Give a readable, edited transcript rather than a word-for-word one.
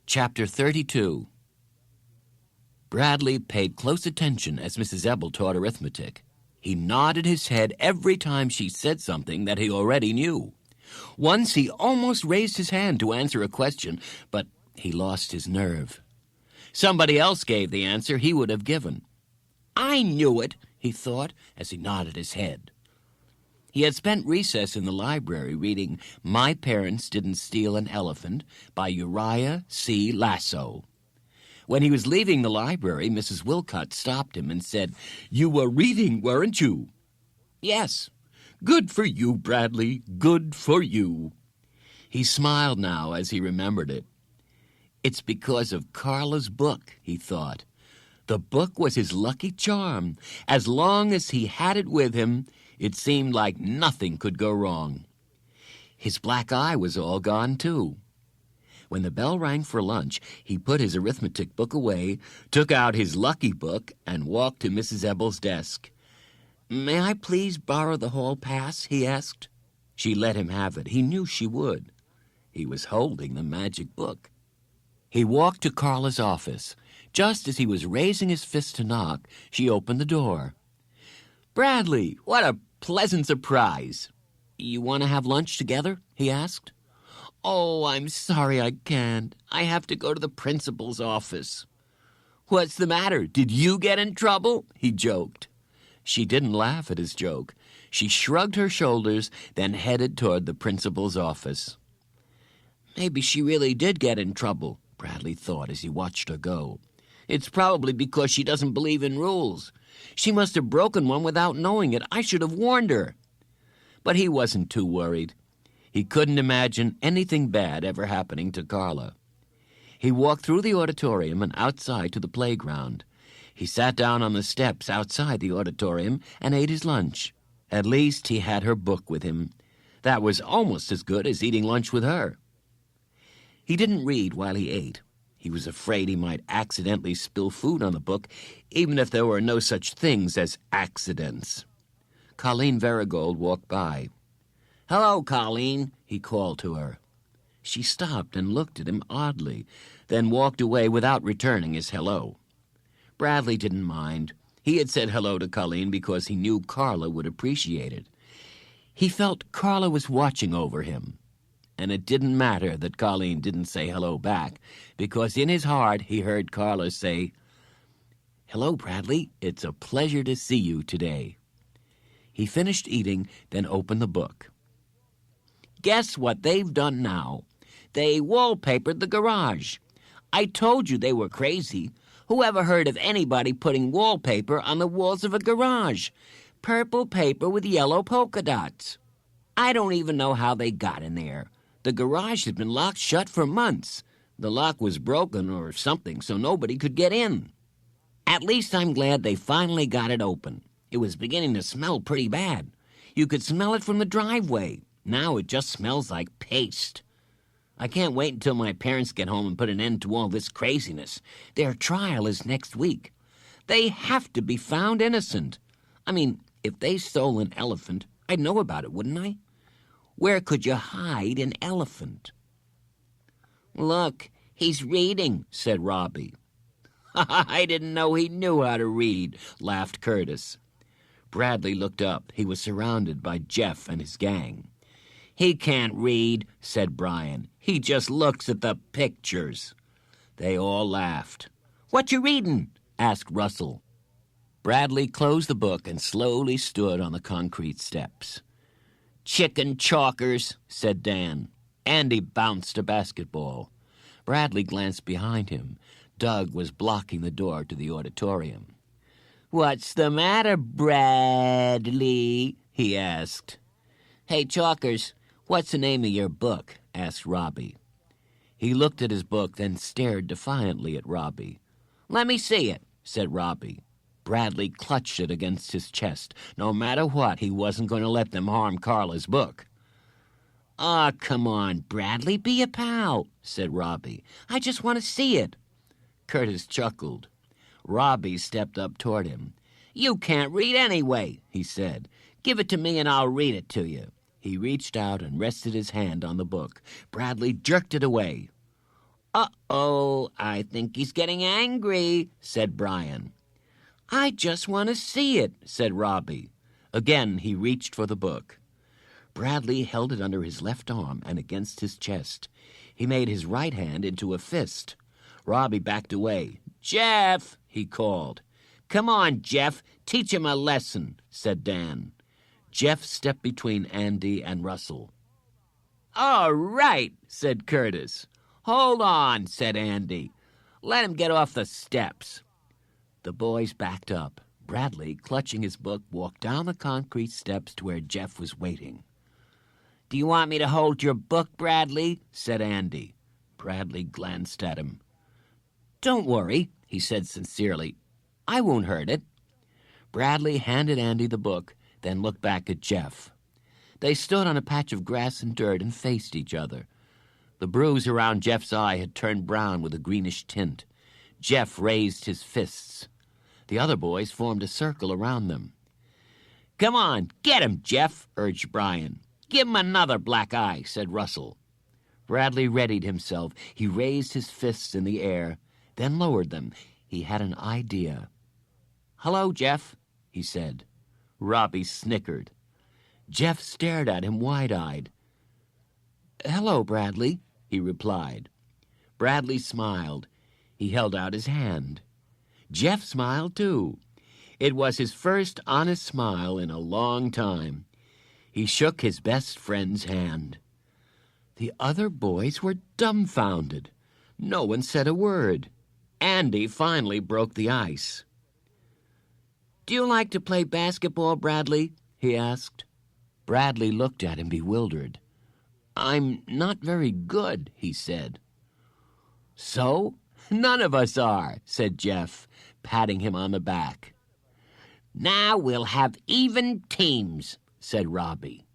Chapter 32. Bradley paid close attention as Mrs. Ebel taught arithmetic. He nodded his head every time she said something that he already knew. Once he almost raised his hand to answer a question, but he lost his nerve. Somebody else gave the answer he would have given. "I knew it," he thought as he nodded his head. He had spent recess in the library reading My Parents Didn't Steal an Elephant by Uriah C. Lasso. When he was leaving the library, Mrs. Wilcott stopped him and said, "You were reading, weren't you?" "Yes." "Good for you, Bradley. Good for you." He smiled now as he remembered it. It's because of Carla's book, he thought. The book was his lucky charm. As long as he had it with him, it seemed like nothing could go wrong. His black eye was all gone, too. When the bell rang for lunch, he put his arithmetic book away, took out his lucky book, and walked to Mrs. Ebel's desk. "May I please borrow the hall pass?" he asked. She let him have it. He knew she would. He was holding the magic book. He walked to Carla's office. Just as he was raising his fist to knock, she opened the door. "Bradley, what a pleasant surprise." "You want to have lunch together?" he asked. "Oh, I'm sorry I can't. I have to go to the principal's office." "What's the matter? Did you get in trouble?" he joked. She didn't laugh at his joke. She shrugged her shoulders, then headed toward the principal's office. Maybe she really did get in trouble, Bradley thought as he watched her go. It's probably because she doesn't believe in rules. She must have broken one without knowing it. I should have warned her. But he wasn't too worried. He couldn't imagine anything bad ever happening to Carla. He walked through the auditorium and outside to the playground. He sat down on the steps outside the auditorium and ate his lunch. At least he had her book with him. That was almost as good as eating lunch with her. He didn't read while he ate. He was afraid he might accidentally spill food on the book, even if there were no such things as accidents. Colleen Verigold walked by. "Hello, Colleen," he called to her. She stopped and looked at him oddly, then walked away without returning his hello. Bradley didn't mind. He had said hello to Colleen because he knew Carla would appreciate it. He felt Carla was watching over him. And it didn't matter that Colleen didn't say hello back, because in his heart he heard Carla say, "Hello, Bradley. It's a pleasure to see you today." He finished eating, then opened the book. Guess what they've done now? They wallpapered the garage. I told you they were crazy. Who ever heard of anybody putting wallpaper on the walls of a garage? Purple paper with yellow polka dots. I don't even know how they got in there. The garage had been locked shut for months. The lock was broken or something, so nobody could get in. At least I'm glad they finally got it open. It was beginning to smell pretty bad. You could smell it from the driveway. Now it just smells like paste. I can't wait until my parents get home and put an end to all this craziness. Their trial is next week. They have to be found innocent. I mean, if they stole an elephant, I'd know about it, wouldn't I? Where could you hide an elephant? "Look, he's reading," said Robbie. "I didn't know he knew how to read," laughed Curtis. Bradley looked up. He was surrounded by Jeff and his gang. "He can't read," said Brian. "He just looks at the pictures." They all laughed. "What you reading?" asked Russell. Bradley closed the book and slowly stood on the concrete steps. "Chicken chalkers," said Dan. Andy bounced a basketball. Bradley glanced behind him. Doug was blocking the door to the auditorium. "What's the matter, Bradley?" he asked. "Hey, Chalkers, what's the name of your book?" asked Robbie. He looked at his book, then stared defiantly at Robbie. "Let me see it," said Robbie. Bradley clutched it against his chest. No matter what, he wasn't going to let them harm Carla's book. "Aw, come on, Bradley, be a pal," said Robbie. "I just want to see it." Curtis chuckled. Robbie stepped up toward him. "You can't read anyway," he said. "Give it to me and I'll read it to you." He reached out and rested his hand on the book. Bradley jerked it away. Uh-oh, I think he's getting angry, said Brian. I just want to see it, said Robbie. Again, he reached for the book. Bradley held it under his left arm and against his chest. He made his right hand into a fist. Robbie backed away. Jeff, he called. Come on, Jeff, teach him a lesson, said Dan. Jeff stepped between Andy and Russell. All right, said Curtis. Hold on, said Andy. Let him get off the steps. The boys backed up. Bradley, clutching his book, walked down the concrete steps to where Jeff was waiting. Do you want me to hold your book, Bradley? Said Andy. Bradley glanced at him. Don't worry, he said sincerely. I won't hurt it. Bradley handed Andy the book, then looked back at Jeff. They stood on a patch of grass and dirt and faced each other. The bruise around Jeff's eye had turned brown with a greenish tint. Jeff raised his fists. The other boys formed a circle around them. Come on, get him, Jeff, urged Brian. Give him another black eye, said Russell. Bradley readied himself. He raised his fists in the air, then lowered them. He had an idea. Hello, Jeff, he said. Robbie snickered. Jeff stared at him wide-eyed. Hello, Bradley, he replied. Bradley smiled. He held out his hand. Jeff smiled, too. It was his first honest smile in a long time. He shook his best friend's hand. The other boys were dumbfounded. No one said a word. Andy finally broke the ice. Do you like to play basketball, Bradley? He asked. Bradley looked at him bewildered. I'm not very good, he said. So? None of us are, said Jeff, patting him on the back. Now we'll have even teams, said Robbie.